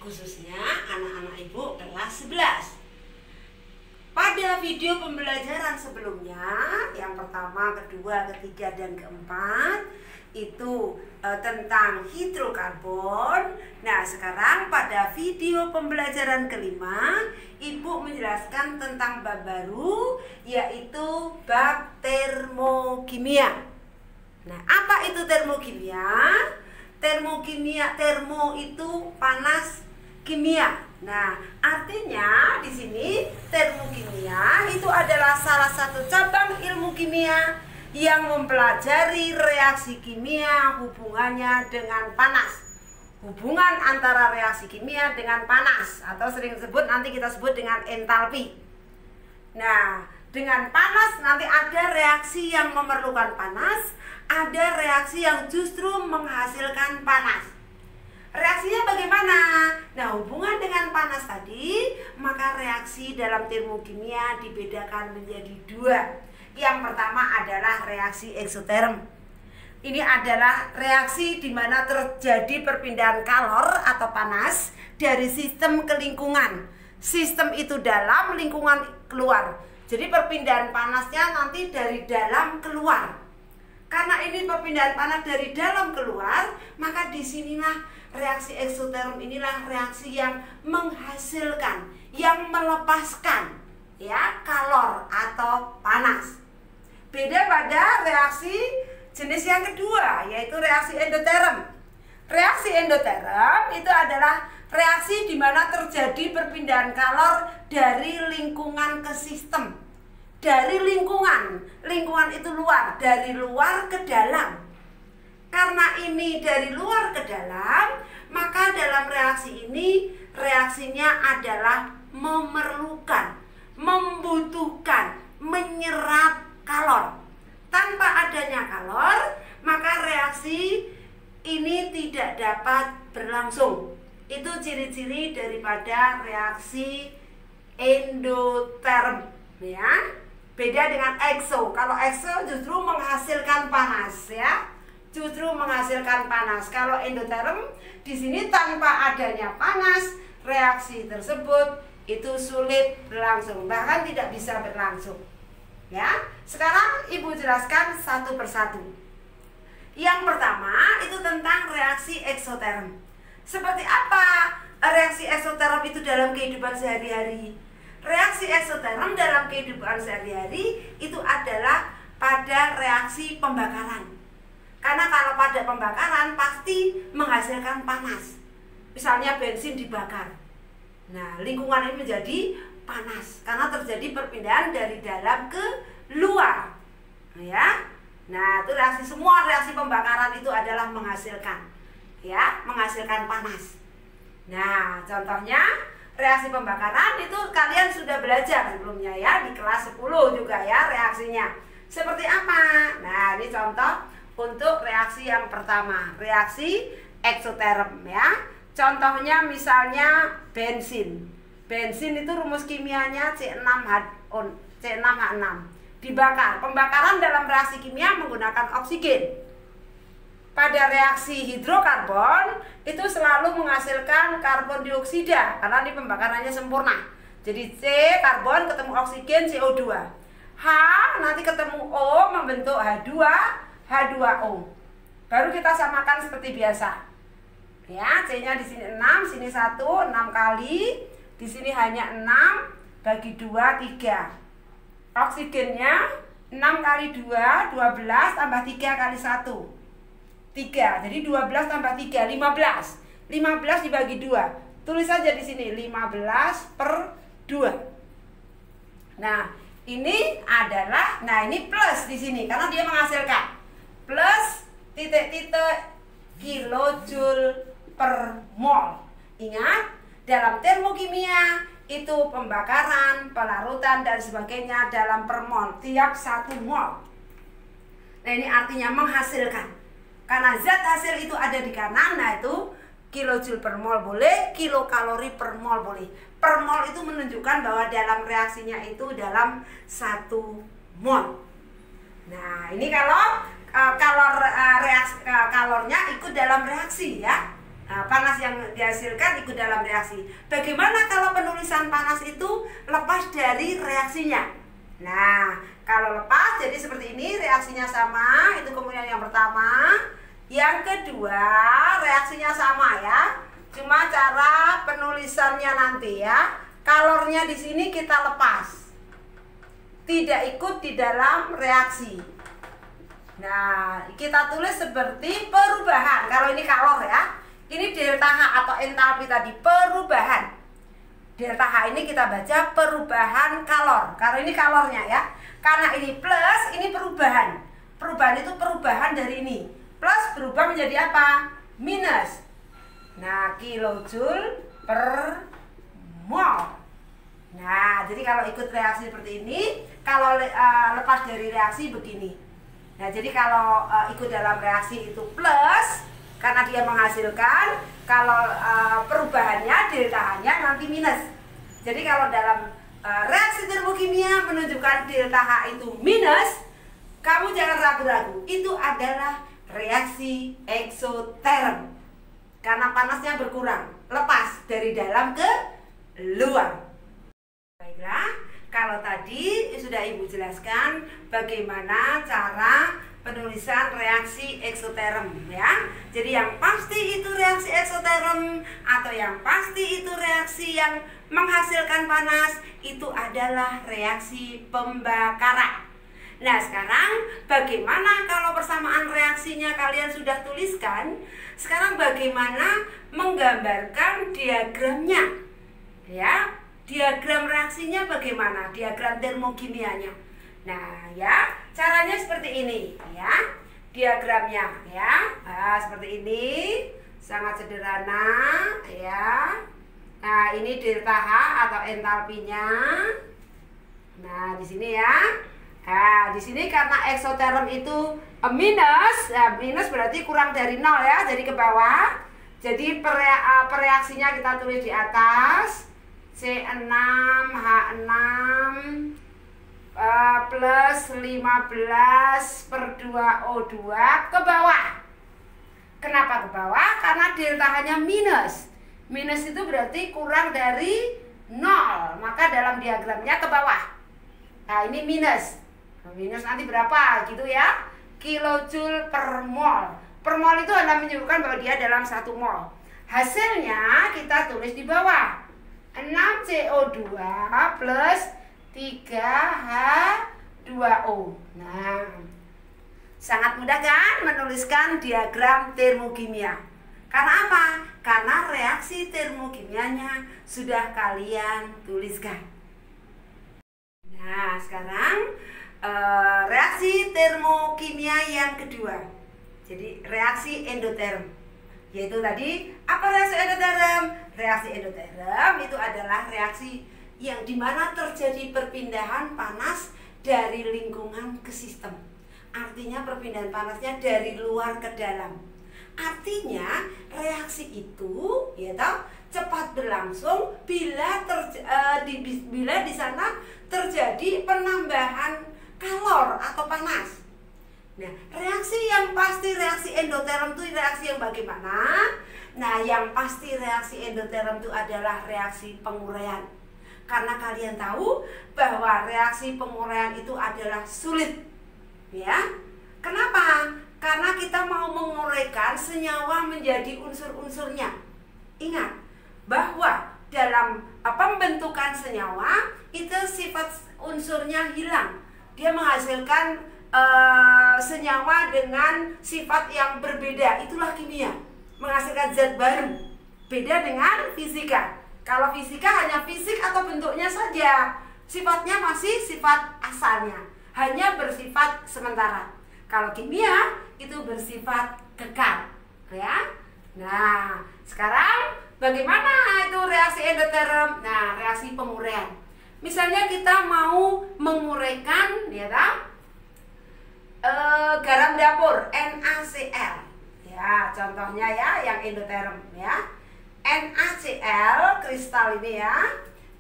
khususnya anak-anak ibu kelas 11. Pada video pembelajaran sebelumnya, yang pertama, kedua, ketiga, dan keempat, itu tentang hidrokarbon. Nah, sekarang pada video pembelajaran kelima, ibu menjelaskan tentang bab baru, yaitu bab termokimia. Nah, apa itu termokimia? Termo itu panas, kimia. Nah, artinya di sini termokimia itu adalah salah satu cabang ilmu kimia yang mempelajari reaksi kimia hubungannya dengan panas. Hubungan antara reaksi kimia dengan panas, atau sering disebut, nanti kita sebut dengan entalpi. Nah, dengan panas nanti ada reaksi yang memerlukan panas, ada reaksi yang justru menghasilkan panas. Reaksinya bagaimana? Nah, hubungan dengan panas tadi, maka reaksi dalam termokimia dibedakan menjadi dua. Yang pertama adalah reaksi eksoterm. Ini adalah reaksi di mana terjadi perpindahan kalor atau panas dari sistem ke lingkungan. Sistem itu dalam, lingkungan keluar. Jadi perpindahan panasnya nanti dari dalam keluar. Karena ini perpindahan panas dari dalam keluar, maka disinilah reaksi eksoterm, inilah reaksi yang menghasilkan, yang melepaskan ya kalor atau panas. Beda pada reaksi jenis yang kedua, yaitu reaksi endoterm. Reaksi endoterm itu adalah reaksi di mana terjadi perpindahan kalor dari lingkungan ke sistem. Dari lingkungan itu luar, dari luar ke dalam. Karena ini dari luar ke dalam, maka dalam reaksi ini reaksinya adalah memerlukan, membutuhkan, menyerap kalor. Tanpa adanya kalor, maka reaksi ini tidak dapat berlangsung. Itu ciri-ciri daripada reaksi endoterm, ya. Beda dengan ekso. Kalau ekso justru menghasilkan panas, ya. Justru menghasilkan panas. Kalau endoterm di sini tanpa adanya panas, reaksi tersebut itu sulit berlangsung, bahkan tidak bisa berlangsung. Ya. Sekarang ibu jelaskan satu persatu. Yang pertama itu tentang reaksi eksoterm. Seperti apa reaksi eksoterm itu dalam kehidupan sehari-hari? Reaksi eksoterm dalam kehidupan sehari-hari itu adalah pada reaksi pembakaran. Karena kalau pada pembakaran pasti menghasilkan panas. Misalnya bensin dibakar. Nah, lingkungan ini menjadi panas karena terjadi perpindahan dari dalam ke luar. Ya. Nah, itu semua reaksi pembakaran itu adalah menghasilkan, ya, menghasilkan panas. Nah, contohnya reaksi pembakaran itu kalian sudah belajar sebelumnya, ya, di kelas 10 juga, ya, reaksinya seperti apa. Nah, ini contoh untuk reaksi yang pertama, reaksi eksoterm, ya. Contohnya misalnya bensin. Bensin itu rumus kimianya C6H6. Dibakar. Pembakaran dalam reaksi kimia menggunakan oksigen. Pada reaksi hidrokarbon itu selalu menghasilkan karbon dioksida karena ini pembakarannya sempurna. Jadi C karbon ketemu oksigen CO2. H nanti ketemu O membentuk H2O. Baru kita samakan seperti biasa. Ya, C-nya di sini 6, sini 1, 6 kali. Di sini hanya 6 bagi 2 3. Oksigennya 6 kali 2 12 tambah 3 kali 1. 3. Jadi 12 tambah 3 15. 15 dibagi 2. Tulis saja di sini 15/2. Nah, ini adalah, nah ini plus di sini karena dia menghasilkan plus titik-titik kilojoule per mol. Ingat, dalam termokimia itu pembakaran, pelarutan dan sebagainya dalam per mol, tiap 1 mol. Nah, ini artinya menghasilkan. Karena zat hasil itu ada di kanan, nah itu kilojoule per mol boleh, kilokalori per mol boleh. Per mol itu menunjukkan bahwa dalam reaksinya itu dalam 1 mol. Nah, ini kalau kalornya ikut dalam reaksi, ya. Nah, panas yang dihasilkan ikut dalam reaksi. Bagaimana kalau penulisan panas itu lepas dari reaksinya? Nah, kalau lepas jadi seperti ini, reaksinya sama, itu kemudian yang pertama. Yang kedua, reaksinya sama ya. Cuma cara penulisannya nanti ya. Kalornya di sini kita lepas. Tidak ikut di dalam reaksi. Nah, kita tulis seperti perubahan. Kalau ini kalor ya. Ini delta H atau entalpi tadi, perubahan. Delta H ini kita baca perubahan kalor. Kalau ini kalornya ya. Karena ini plus, ini perubahan. Perubahan itu perubahan dari ini. Plus berubah menjadi apa? Minus. Nah, kilojoule per mol. Nah, jadi kalau ikut reaksi seperti ini, kalau lepas dari reaksi begini. Nah, jadi kalau ikut dalam reaksi itu plus, karena dia menghasilkan, kalau perubahannya delta H-nya nanti minus. Jadi kalau dalam reaksi termokimia menunjukkan delta H itu minus, kamu jangan ragu-ragu, itu adalah reaksi eksoterm. Karena panasnya berkurang, lepas dari dalam ke luar. Baiklah, kalau tadi sudah Ibu jelaskan bagaimana cara penulisan reaksi eksoterm ya. Jadi yang pasti itu reaksi eksoterm atau yang pasti itu reaksi yang menghasilkan panas itu adalah reaksi pembakaran. Nah, sekarang bagaimana kalau persamaan reaksinya kalian sudah tuliskan? Sekarang bagaimana menggambarkan diagramnya? Ya, diagram reaksinya bagaimana? Diagram termokimianya. Nah, ya, caranya seperti ini, ya. Diagramnya, ya. Nah, seperti ini, sangat sederhana, ya. Nah, ini delta H atau entalpinya. Nah, di sini ya. Nah, di sini karena eksoterm itu minus, nah, minus berarti kurang dari 0 ya, jadi ke bawah. Jadi pereaksinya kita tulis di atas. C6H6 plus 15/2O2 ke bawah. Kenapa ke bawah? Karena delta H-nya minus. Minus itu berarti kurang dari 0. Maka dalam diagramnya ke bawah. Nah, ini minus. Minus nanti berapa gitu ya? Kilojoule per mol. Per mol itu adalah menunjukkan bahwa dia dalam 1 mol. Hasilnya kita tulis di bawah. 6CO2 plus 3H2O. Nah, sangat mudah kan menuliskan diagram termokimia. Karena apa? Karena reaksi termokimianya sudah kalian tuliskan. Nah, sekarang reaksi termokimia yang kedua. Jadi reaksi endoterm. Yaitu tadi, apa reaksi endoterm? Reaksi endoterm itu adalah reaksi yang dimana terjadi perpindahan panas dari lingkungan ke sistem. Artinya perpindahan panasnya dari luar ke dalam. Artinya reaksi itu ya toh, cepat berlangsung bila di sana terjadi penambahan kalor atau panas. Nah, reaksi yang pasti reaksi endoterm itu reaksi yang bagaimana? Nah, yang pasti reaksi endoterm itu adalah reaksi penguraian. Karena kalian tahu bahwa reaksi penguraian itu adalah sulit. Ya. Kenapa? Karena kita mau menguraikan senyawa menjadi unsur-unsurnya. Ingat bahwa dalam pembentukan senyawa itu sifat unsurnya hilang. Dia menghasilkan senyawa dengan sifat yang berbeda. Itulah kimia, menghasilkan zat baru. Beda dengan fisika. Kalau fisika hanya fisik atau bentuknya saja, sifatnya masih sifat asalnya, hanya bersifat sementara. Kalau kimia itu bersifat kekal, ya. Nah, sekarang bagaimana itu reaksi endoterm? Nah, reaksi penguraian. Misalnya kita mau menguraikan, ya kan? Garam dapur NaCl. Ya, contohnya ya yang endoterm ya. NaCl kristal ini ya.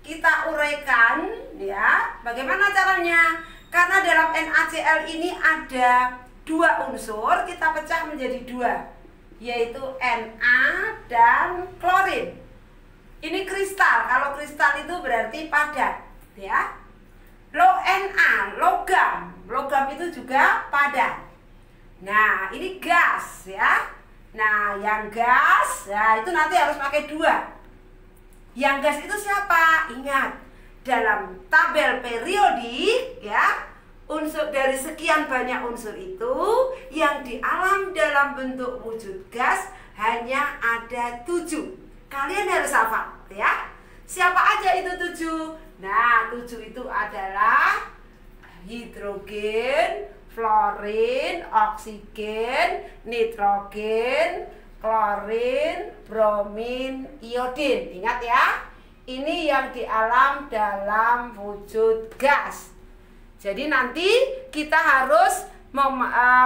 Kita uraikan ya. Bagaimana caranya? Karena dalam NaCl ini ada 2 unsur, kita pecah menjadi 2. yaitu Na dan klorin. Ini kristal. Kalau kristal itu berarti padat, ya. Na, logam. Logam itu juga padat. Nah, ini gas, ya. Nah, yang gas, itu nanti harus pakai 2. Yang gas itu siapa? Ingat, dalam tabel periodik, ya, unsur dari sekian banyak unsur itu yang di alam dalam bentuk wujud gas hanya ada 7. Kalian harus hafal, ya. Siapa aja itu 7? Nah, 7 itu adalah hidrogen, fluorin, oksigen, nitrogen, klorin, bromin, iodin. Ingat ya, ini yang di alam dalam wujud gas. Jadi nanti kita harus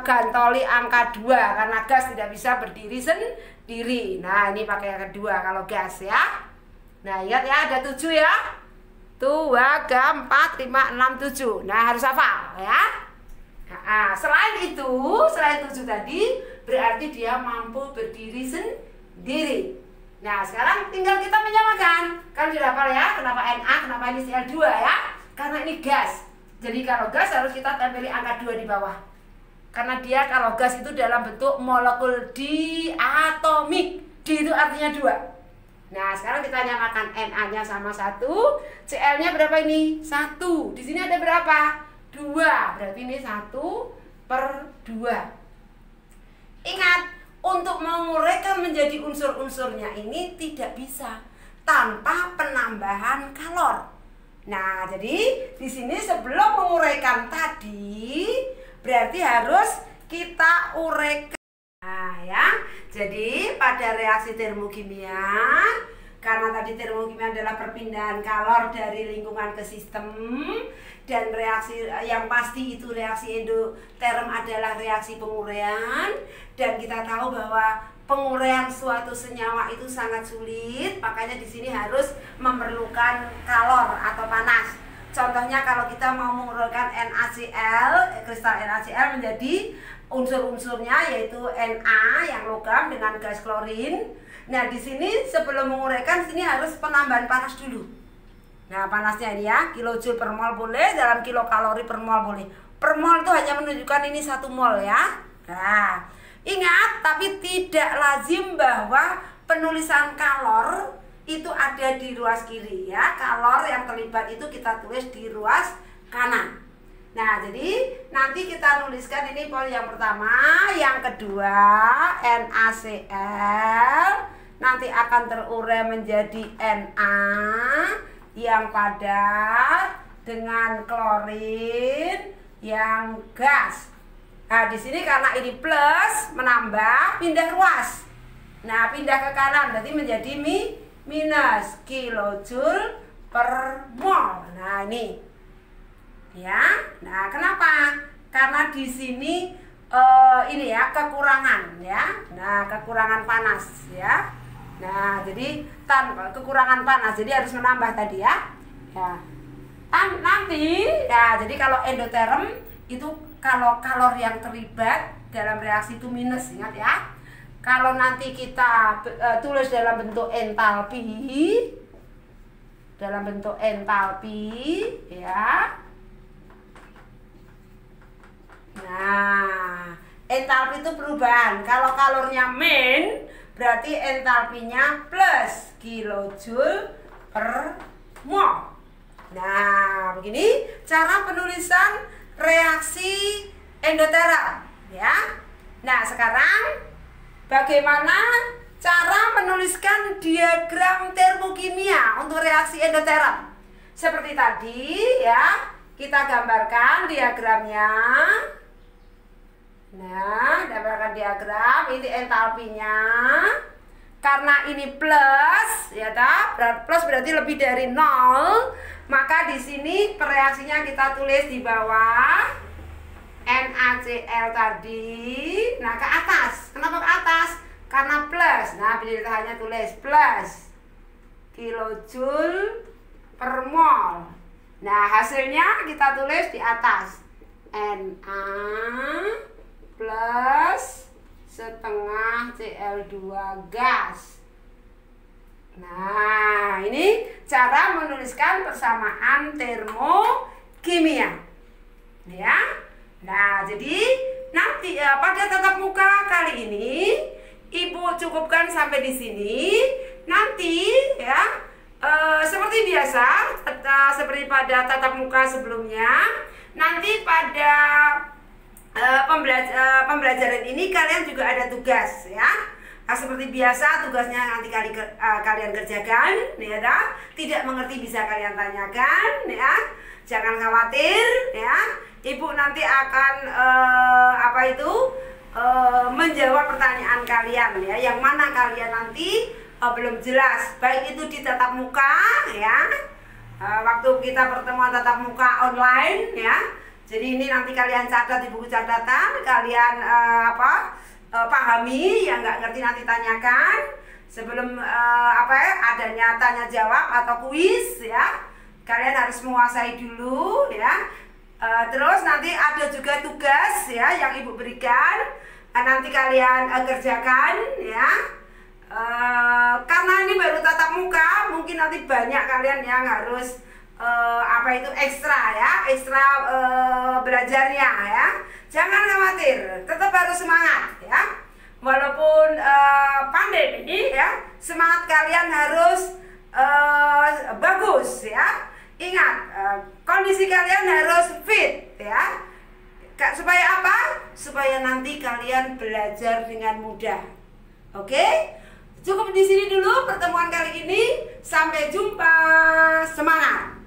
gantoli angka 2 karena gas tidak bisa berdiri sendiri. Nah, ini pakai angka 2 kalau gas, ya. Nah, ingat ya, ada 7 ya. 2, 3, 4, 5, 6, 7. Nah, harus hafal, ya. Nah, selain 7 tadi berarti dia mampu berdiri sendiri. Nah, sekarang tinggal kita menyamakan. Kan sudah hafal ya, kenapa Na, kenapa ini Cl2 ya? Karena ini gas. Jadi kalau gas harus kita tempeli angka 2 di bawah. Karena dia kalau gas itu dalam bentuk molekul diatomik. Di itu artinya 2. Nah, sekarang kita nyamakan Na-nya sama 1, Cl-nya berapa ini? 1. Di sini ada berapa? 2. Berarti ini 1/2. Ingat, untuk menguraikan menjadi unsur-unsurnya ini tidak bisa tanpa penambahan kalor. Nah, jadi di sini sebelum menguraikan tadi berarti harus kita uraikan. Nah, ya. Jadi pada reaksi termokimia, karena tadi termokimia adalah perpindahan kalor dari lingkungan ke sistem, dan reaksi yang pasti itu reaksi endoterm adalah reaksi penguraian, dan kita tahu bahwa penguraian suatu senyawa itu sangat sulit, makanya di sini harus memerlukan kalor atau panas. Contohnya kalau kita mau menguraikan NaCl, kristal NaCl menjadi unsur-unsurnya yaitu Na yang logam dengan gas klorin. Nah, di sini sebelum menguraikan sini harus penambahan panas dulu. Nah, panasnya ini ya, kilojoule per mol boleh, dalam kilokalori per mol boleh. Per mol itu hanya menunjukkan ini 1 mol ya. Nah, ingat, tapi tidak lazim bahwa penulisan kalor itu ada di ruas kiri ya. Kalor yang terlibat itu kita tulis di ruas kanan. Nah, jadi nanti kita nuliskan ini poin yang pertama, yang kedua NaCl nanti akan terurai menjadi Na yang padat dengan klorin yang gas. Nah, di sini karena ini plus menambah, pindah ruas. Nah, pindah ke kanan berarti menjadi minus kilojoule per mol. Nah, ini. Ya. Nah, kenapa? Karena di sini ini ya kekurangan ya. Nah, kekurangan panas ya. Nah, jadi tanpa kekurangan panas, jadi harus menambah tadi ya. Ya. Nanti ya, jadi kalau endoterm itu kalau kalor yang terlibat dalam reaksi itu minus, ingat ya. Kalau nanti kita tulis dalam bentuk entalpi, ya. Nah, entalpi itu perubahan. Kalau kalornya min, berarti entalpinya plus kilojoule per mol. Nah, begini cara penulisan reaksi endoterm ya. Nah, sekarang bagaimana cara menuliskan diagram termokimia untuk reaksi endoterm? Seperti tadi ya, kita gambarkan diagramnya. Nah, gambarkan diagram, ini entalpinya. Karena ini plus, ya ta, plus berarti lebih dari 0, maka di sini reaksinya kita tulis di bawah NaCl tadi. Nah, ke atas. Kenapa ke atas? Karena plus. Nah, pilihannya tulis plus kilojoule per mol. Nah, hasilnya kita tulis di atas. Na plus setengah Cl2 gas. Nah, ini cara menuliskan persamaan termokimia. Ya. Nah, jadi nanti pada tatap muka kali ini Ibu cukupkan sampai di sini. Nanti ya seperti biasa, seperti pada tatap muka sebelumnya, nanti pada pembelajaran ini kalian juga ada tugas ya. Nah, seperti biasa tugasnya nanti kalian kerjakan ya, tidak mengerti bisa kalian tanyakan ya. Jangan khawatir ya. Ibu nanti akan menjawab pertanyaan kalian ya, yang mana kalian nanti belum jelas, baik itu di tatap muka ya, waktu kita pertemuan tatap muka online ya. Jadi ini nanti kalian catat di buku catatan, kalian pahami, yang nggak ngerti nanti tanyakan sebelum adanya tanya jawab atau kuis ya. Kalian harus menguasai dulu ya. Terus nanti ada juga tugas ya yang Ibu berikan, nanti kalian kerjakan ya. Karena ini baru tatap muka, mungkin nanti banyak kalian yang harus ekstra belajarnya ya. Jangan khawatir, tetap harus semangat ya. Walaupun pandemi ini ya, semangat kalian harus bagus ya. Ingat, kondisi kalian harus fit ya. Supaya apa? Supaya nanti kalian belajar dengan mudah. Oke? Cukup di sini dulu pertemuan kali ini. Sampai jumpa. Semangat!